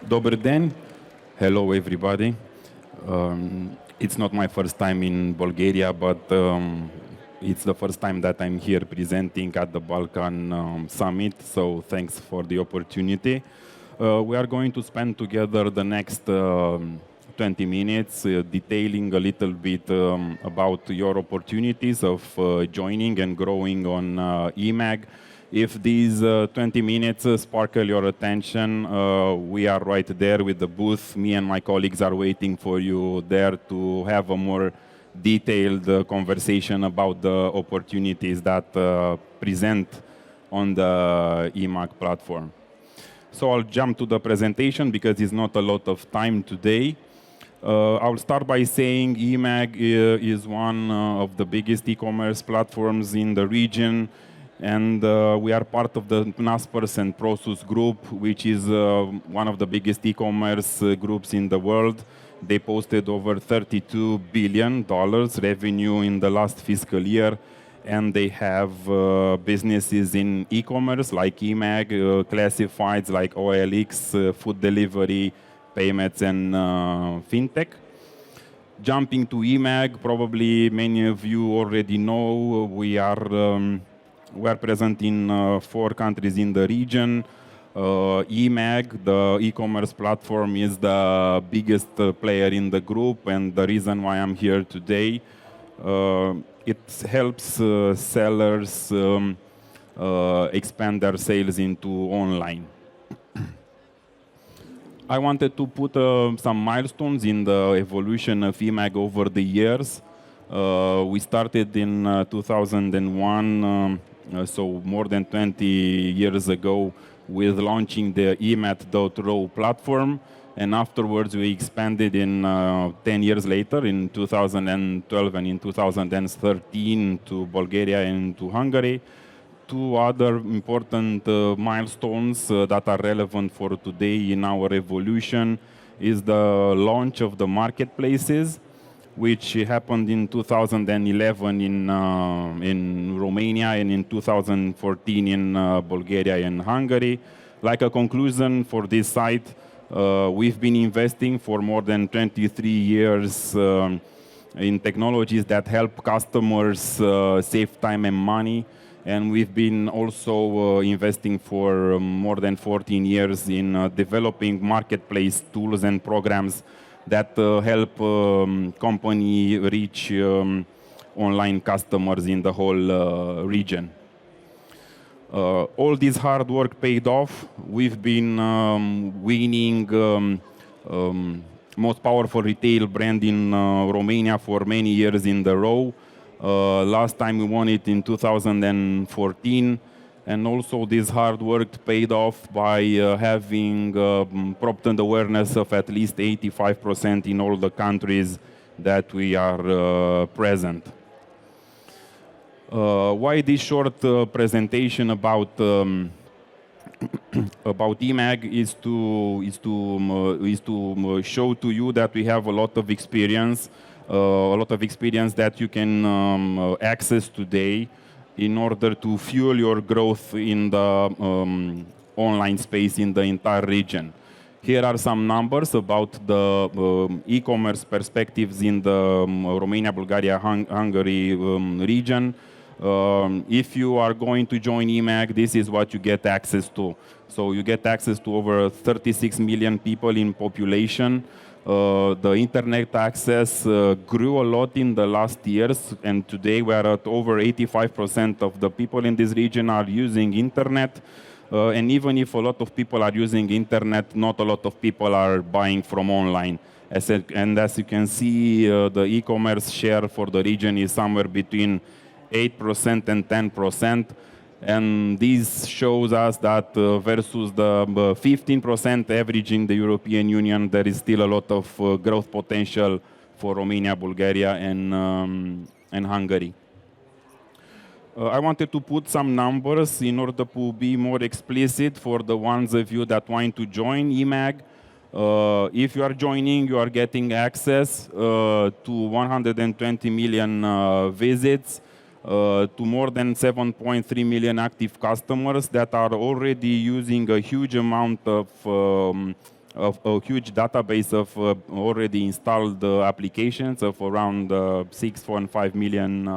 Dober den. Hello, everybody. It's not my first time in Bulgaria, but it's the first time that I'm here presenting at the Balkan Summit, so thanks for the opportunity. We are going to spend together the next 20 minutes detailing a little bit about your opportunities of joining and growing on eMAG. If these 20 minutes sparkle your attention, we are right there with the booth. Me and my colleagues are waiting for you there to have a more detailed conversation about the opportunities that present on the eMAG platform. So I'll jump to the presentation because it's not a lot of time today. I'll start by saying eMAG is one of the biggest e-commerce platforms in the region, and we are part of the Naspers and Prosus group, which is one of the biggest e-commerce groups in the world. They posted over $32 billion revenue in the last fiscal year, and they have businesses in e-commerce like eMAG, classifieds like OLX, food delivery, payments, and fintech. Jumping to eMAG, probably many of you already know we are present in 4 countries in the region. eMAG, the e-commerce platform, is the biggest player in the group, and the reason why I'm here today, it helps sellers expand their sales into online. I wanted to put some milestones in the evolution of eMAG over the years. We started in 2001, so more than 20 years ago, with launching the eMAT.ro platform, and afterwards we expanded in 10 years later, in 2012 and in 2013, to Bulgaria and to Hungary. 2 other important milestones that are relevant for today in our evolution is the launch of the marketplaces, which happened in 2011 in Romania and in 2014 in Bulgaria and Hungary. Like a conclusion for this site, we've been investing for more than 23 years in technologies that help customers save time and money. And we've been also investing for more than 14 years in developing marketplace tools and programs that help company reach online customers in the whole region. All this hard work paid off. We've been winning most powerful retail brand in Romania for many years in the row. Last time we won it in 2014, and also this hard work paid off by having prompted awareness of at least 85% in all the countries that we are present. Why this short presentation about eMAG is to show to you that we have a lot of experience that you can access today in order to fuel your growth in the online space in the entire region. Here are some numbers about the e-commerce perspectives in the Romania, Bulgaria, Hungary region. If you are going to join eMAG, this is what you get access to. So you get access to over 36 million people in population. The internet access grew a lot in the last years, and today we are at over 85% of the people in this region are using internet. And even if a lot of people are using internet, not a lot of people are buying from online. And as you can see, the e-commerce share for the region is somewhere between 8% and 10%. And this shows us that versus the 15% average in the European Union, there is still a lot of growth potential for Romania, Bulgaria, and Hungary. I wanted to put some numbers in order to be more explicit for the ones of you that want to join eMAG. If you are joining, you are getting access to 120 million visits, to more than 7.3 million active customers that are already using a huge amount of a huge database of already installed applications of around 6.5 million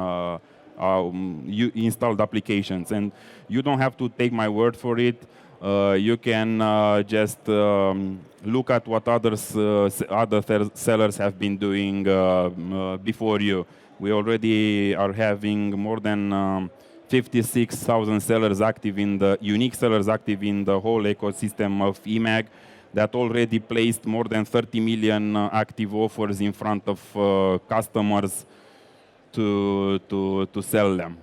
installed applications. And you don't have to take my word for it. You can just look at what other sellers have been doing before you. We already are having more than 56,000 sellers active in the unique sellers active in the whole ecosystem of eMAG that already placed more than 30 million active offers in front of customers to sell them.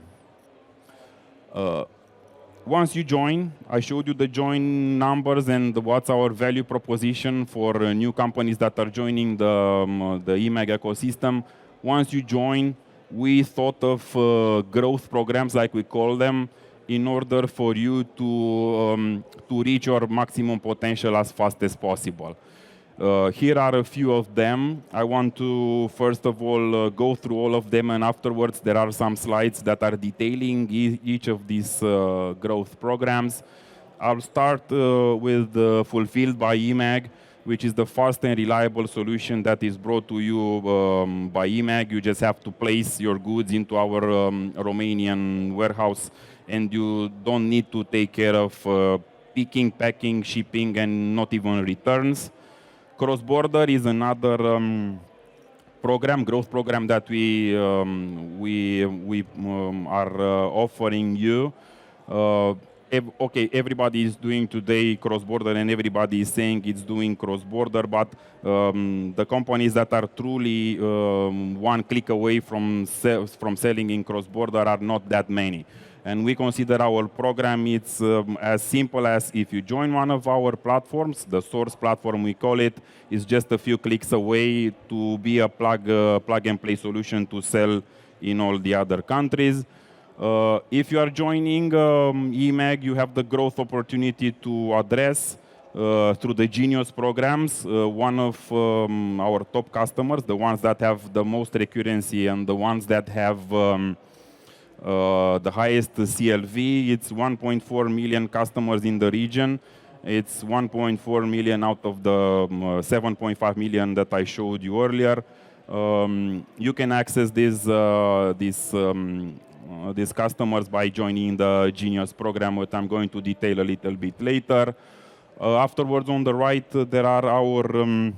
Once you join, I showed you the join numbers and what's our value proposition for new companies that are joining the eMAG ecosystem. Once you join, we thought of growth programs, like we call them, in order for you to reach your maximum potential as fast as possible. Here are a few of them. I want to, first of all, go through all of them, and afterwards there are some slides that are detailing each of these growth programs. I'll start with Fulfilled by eMAG, which is the fast and reliable solution that is brought to you by eMAG. You just have to place your goods into our Romanian warehouse, and you don't need to take care of picking, packing, shipping, and not even returns. Cross-border is another growth program that we are offering you. Okay, everybody is doing today cross-border, and everybody is saying it's doing cross-border, but the companies that are truly one click away from selling in cross-border are not that many. And we consider our program, it's as simple as if you join one of our platforms, the source platform we call it, is just a few clicks away to be a plug and play solution to sell in all the other countries. If you are joining eMAG, you have the growth opportunity to address through the Genius programs, one of our top customers, the ones that have the most recurrency and the ones that have the highest CLV. It's 1.4 million customers in the region. It's 1.4 million out of the 7.5 million that I showed you earlier. You can access these customers by joining the Genius program, which I'm going to detail a little bit later. Afterwards, on the right, there are our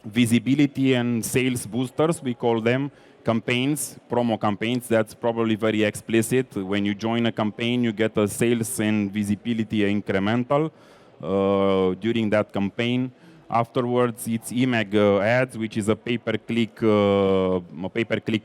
visibility and sales boosters, we call them. Campaigns, promo campaigns, that's probably very explicit. When you join a campaign, you get a sales and visibility incremental during that campaign. Afterwards, it's eMAG Ads, which is a pay-per-click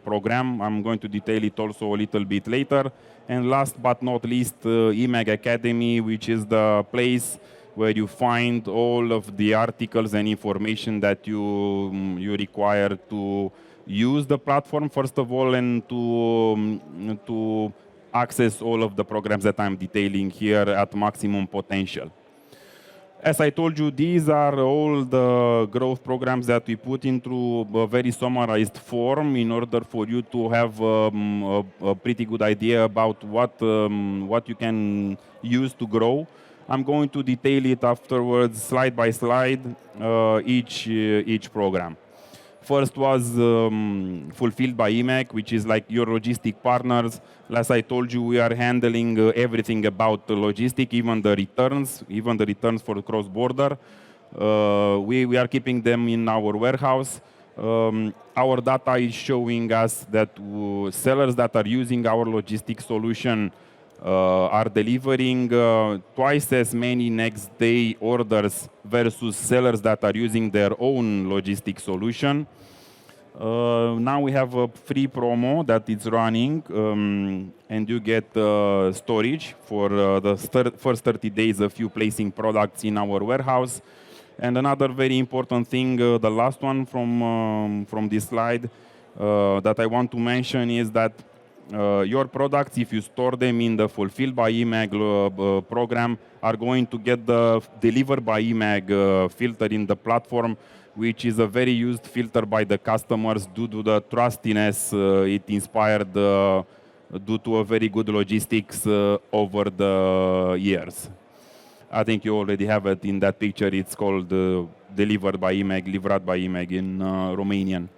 program. I'm going to detail it also a little bit later. And last but not least, eMAG Academy, which is the place where you find all of the articles and information that you require to use the platform, first of all, and to access all of the programs that I'm detailing here at maximum potential. As I told you, these are all the growth programs that we put into a very summarized form in order for you to have a pretty good idea about what you can use to grow. I'm going to detail it afterwards, slide by slide, each program. First was Fulfilled by eMAG, which is like your logistic partners. As I told you, we are handling everything about the logistic, even the returns for cross-border. We are keeping them in our warehouse. Our data is showing us that sellers that are using our logistic solution are delivering twice as many next day orders versus sellers that are using their own logistic solution. Now we have a free promo that is running, and you get storage for the first 30 days of you placing products in our warehouse. And another very important thing, the last one from this slide that I want to mention is that your products, if you store them in the Fulfilled by eMAG program, are going to get the Delivered by eMAG filter in the platform, which is a very used filter by the customers due to the trustiness it inspired due to a very good logistics over the years. I think you already have it in that picture. It's called delivered by eMAG, livrat by eMAG in Romanian.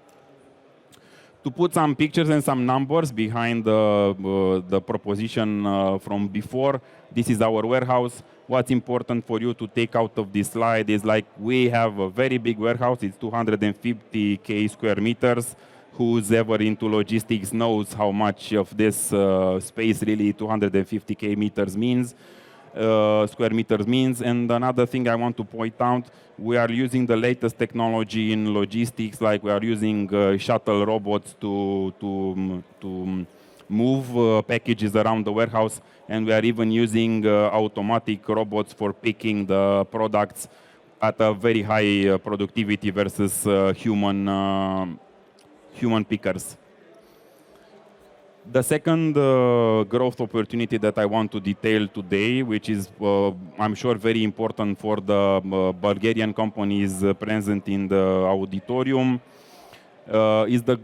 To put some pictures and some numbers behind the proposition from before, this is our warehouse. What's important for you to take out of this slide is like we have a very big warehouse. It's 250K square meters. Who's ever into logistics knows how much of this space really 250K meters means. Square meters means. And another thing I want to point out, we are using the latest technology in logistics, like we are using shuttle robots to move packages around the warehouse, and we are even using automatic robots for picking the products at a very high productivity versus human pickers. The second growth opportunity that I want to detail today, which is, I'm sure, very important for the Bulgarian companies present in the auditorium, is the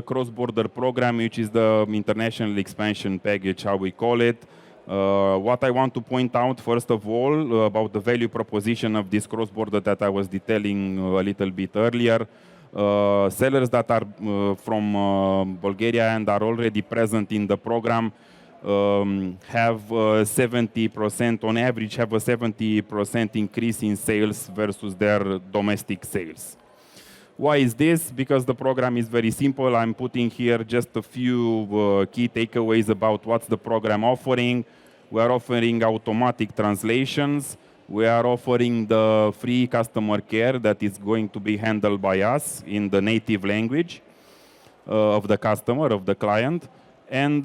cross-border program, which is the international expansion package, how we call it. What I want to point out, first of all, about the value proposition of this cross-border that I was detailing a little bit earlier. Sellers that are from Bulgaria and are already present in the program have 70%, on average, have a 70% increase in sales versus their domestic sales. Why is this? Because the program is very simple. I'm putting here just a few key takeaways about what's the program offering. We are offering automatic translations. We are offering the free customer care that is going to be handled by us in the native language of the customer, of the client. And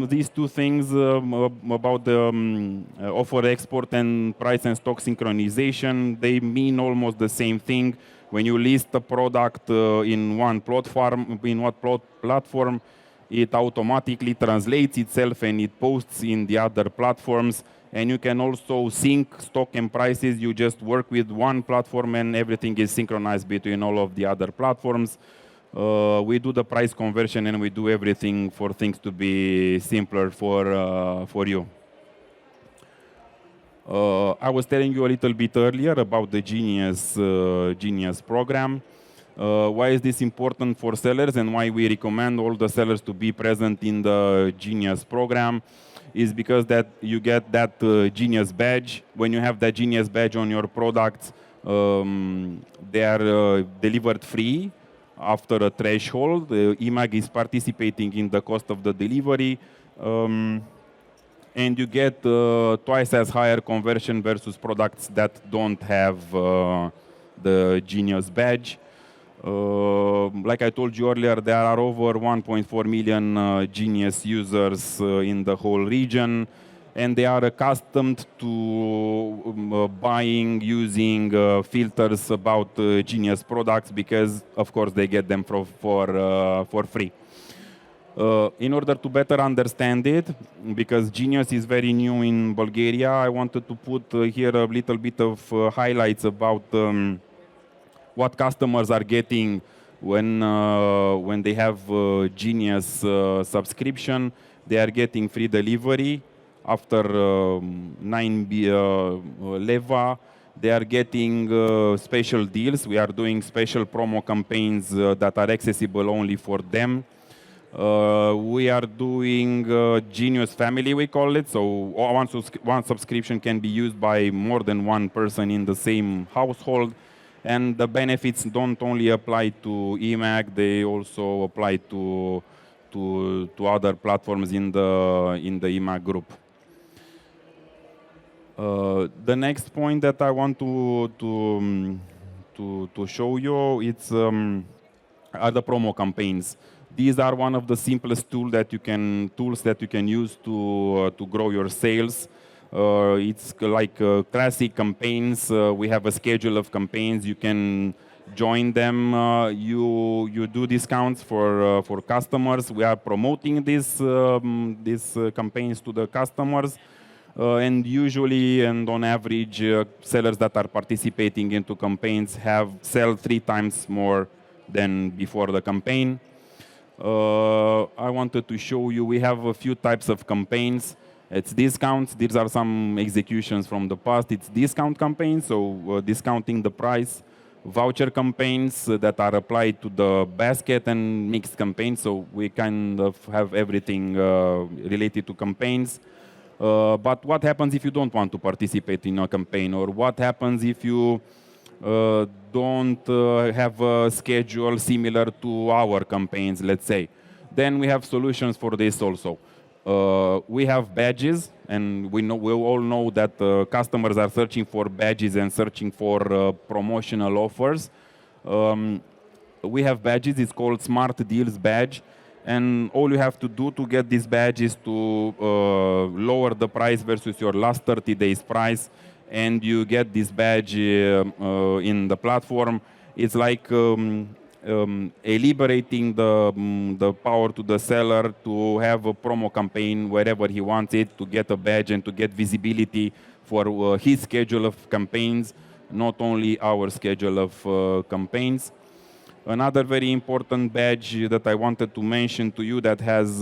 these two things about the offer export and price and stock synchronization, they mean almost the same thing. When you list a product in one platform, it automatically translates itself and it posts in the other platforms. And you can also sync stock and prices. You just work with one platform and everything is synchronized between all of the other platforms. We do the price conversion and we do everything for things to be simpler for you. I was telling you a little bit earlier about the Genius program. Why is this important for sellers and why we recommend all the sellers to be present in the Genius program? Is because that you get that Genius badge. When you have that Genius badge on your products, they are delivered free after a threshold. eMAG is participating in the cost of the delivery, and you get twice as higher conversion versus products that don't have the Genius badge. Like I told you earlier, there are over 1.4 million Genius users in the whole region, and they are accustomed to buying using filters about Genius products because, of course, they get them for free. In order to better understand it, because Genius is very new in Bulgaria, I wanted to put here a little bit of highlights about what customers are getting when they have Genius subscription. They are getting free delivery after 9 leva. They are getting special deals. We are doing special promo campaigns that are accessible only for them. We are doing Genius Family, we call it. So one subscription can be used by more than one person in the same household. And the benefits don't only apply to eMAG, they also apply to other platforms in the eMAG group. The next point that I want to show you are the promo campaigns. These are one of the simplest tools that you can use to grow your sales. It's like classic campaigns. We have a schedule of campaigns. You can join them. You do discounts for customers. We are promoting these campaigns to the customers. And usually and on average, sellers that are participating into campaigns sell 3 times more than before the campaign. I wanted to show you, we have a few types of campaigns. It's discounts. These are some executions from the past. It's discount campaigns, so discounting the price. Voucher campaigns that are applied to the basket, and mixed campaigns. So we kind of have everything related to campaigns. But what happens if you don't want to participate in a campaign? Or what happens if you don't have a schedule similar to our campaigns, let's say? Then we have solutions for this also. We have badges, and we all know that customers are searching for badges and searching for promotional offers. We have badges. It's called Smart Deals badge, and all you have to do to get this badge is to lower the price versus your last 30 days price, and you get this badge in the platform. It's like liberating the power to the seller to have a promo campaign wherever he wants it, to get a badge and to get visibility for his schedule of campaigns, not only our schedule of campaigns. Another very important badge that I wanted to mention to you that has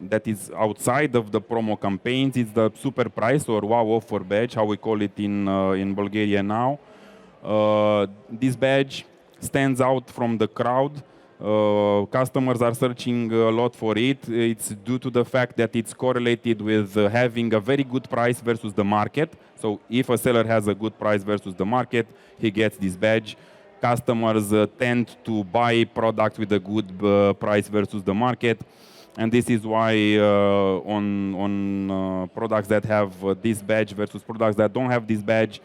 that is outside of the promo campaigns is the super price or wow offer badge, how we call it in Bulgaria now. This badge stands out from the crowd. Customers are searching a lot for it. It's due to the fact that it's correlated with having a very good price versus the market. So if a seller has a good price versus the market, he gets this badge. Customers tend to buy products with a good price versus the market. And this is why on products that have this badge versus products that don't have this badge,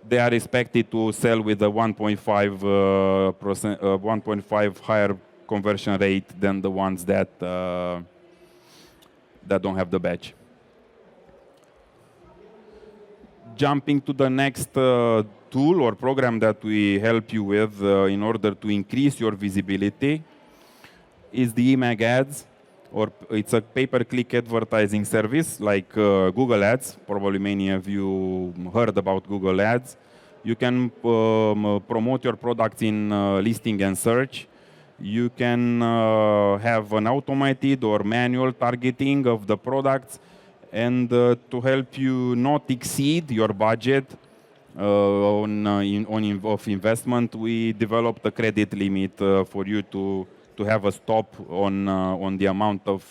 they are expected to sell with a 1.5 higher conversion rate than the ones that don't have the badge. Jumping to the next tool or program that we help you with in order to increase your visibility is the eMAG ads, or it's a pay-per-click advertising service like Google Ads. Probably many of you heard about Google Ads. You can promote your products in listing and search. You can have an automated or manual targeting of the products. And to help you not exceed your budget of investment, we developed a credit limit for you to have a stop on the amount of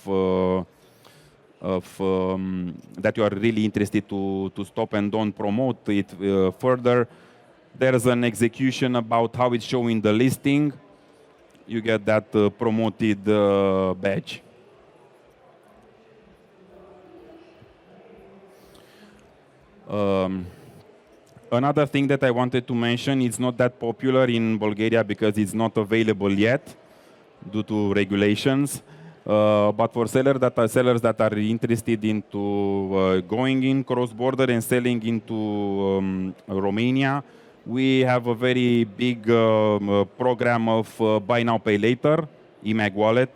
that you are really interested to stop and don't promote it further. There's an execution about how it's showing the listing. You get that promoted badge. Another thing that I wanted to mention, it's not that popular in Bulgaria because it's not available yet due to regulations. But for sellers that are interested into going in cross-border and selling into Romania, we have a very big program of buy now, pay later, eMAG wallet.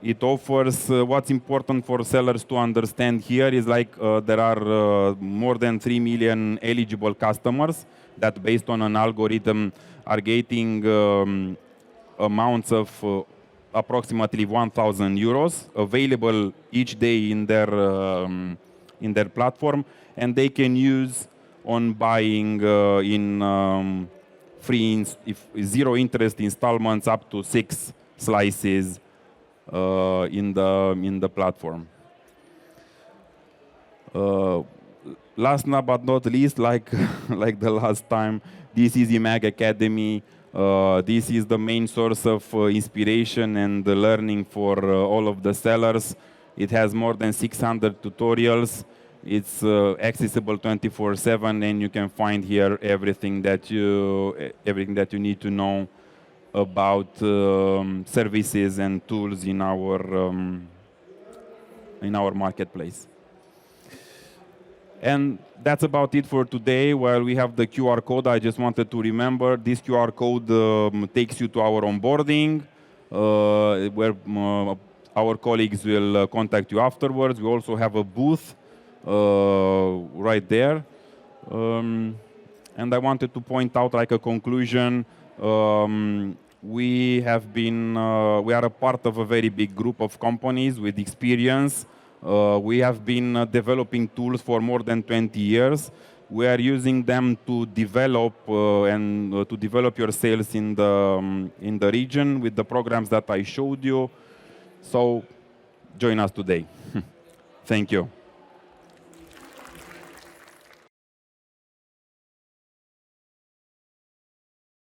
It offers what's important for sellers to understand here is like there are more than 3 million eligible customers that, based on an algorithm, are getting amounts of approximately 1,000 euros available each day in their platform, and they can use on buying in free, zero interest installments up to 6 slices in the platform. Last but not least, like the last time, this is eMAG Academy. This is the main source of inspiration and learning for all of the sellers. It has more than 600 tutorials. It's accessible 24/7, and you can find here everything that you need to know about services and tools in our marketplace. And that's about it for today. While we have the QR code, I just wanted to remember this QR code takes you to our onboarding, where our colleagues will contact you afterwards. We also have a booth right there. And I wanted to point out, like a conclusion, we are a part of a very big group of companies with experience We have been developing tools for more than 20 years. We are using them to develop to develop your sales in the region with the programs that I showed you. So join us today. Thank you.